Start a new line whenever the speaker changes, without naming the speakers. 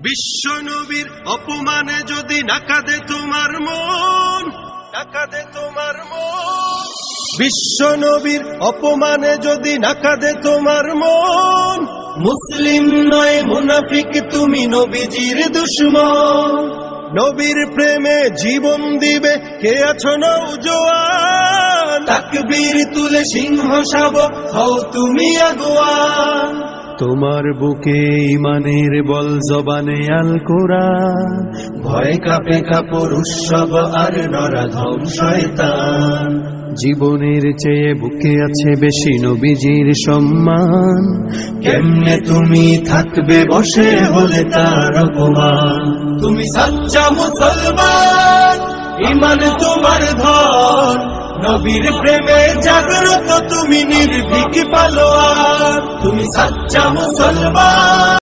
বিশ্ব নবীর অপমানে যদি না কাঁদে তোমার মন, না কাঁদে তোমার মন। বিশ্ব নবীর অপমানে যদি না কাঁদে তোমার মন, মুসলিম নয় মুনাফিক তুমি, নবীজির দুশমন। নবীর প্রেমে জীবন দিবে কে আছো নওজোয়ান, তাকবীর তুলে সিংহ শাবক হও তুমি আগুয়ান।
তোমার বুকে ইমানের বল, জবানে আল কোরআন,
ভয় কাঁপে কাপড় উৎসব আর নরাধম শয়তান।
জীবনের চেয়ে বুকে আছে বেশি নবীজির সম্মান।
কেমনে তুমি থাকবে বসে হলে তার অপমান। তুমি সাচ্চা মুসলমান, ইমান তোমার ধন, নবীর প্রেমে জাগ্রত তুমি নির্ভীক পালোয়ান। তুমি সাচ্চা মুসলমান।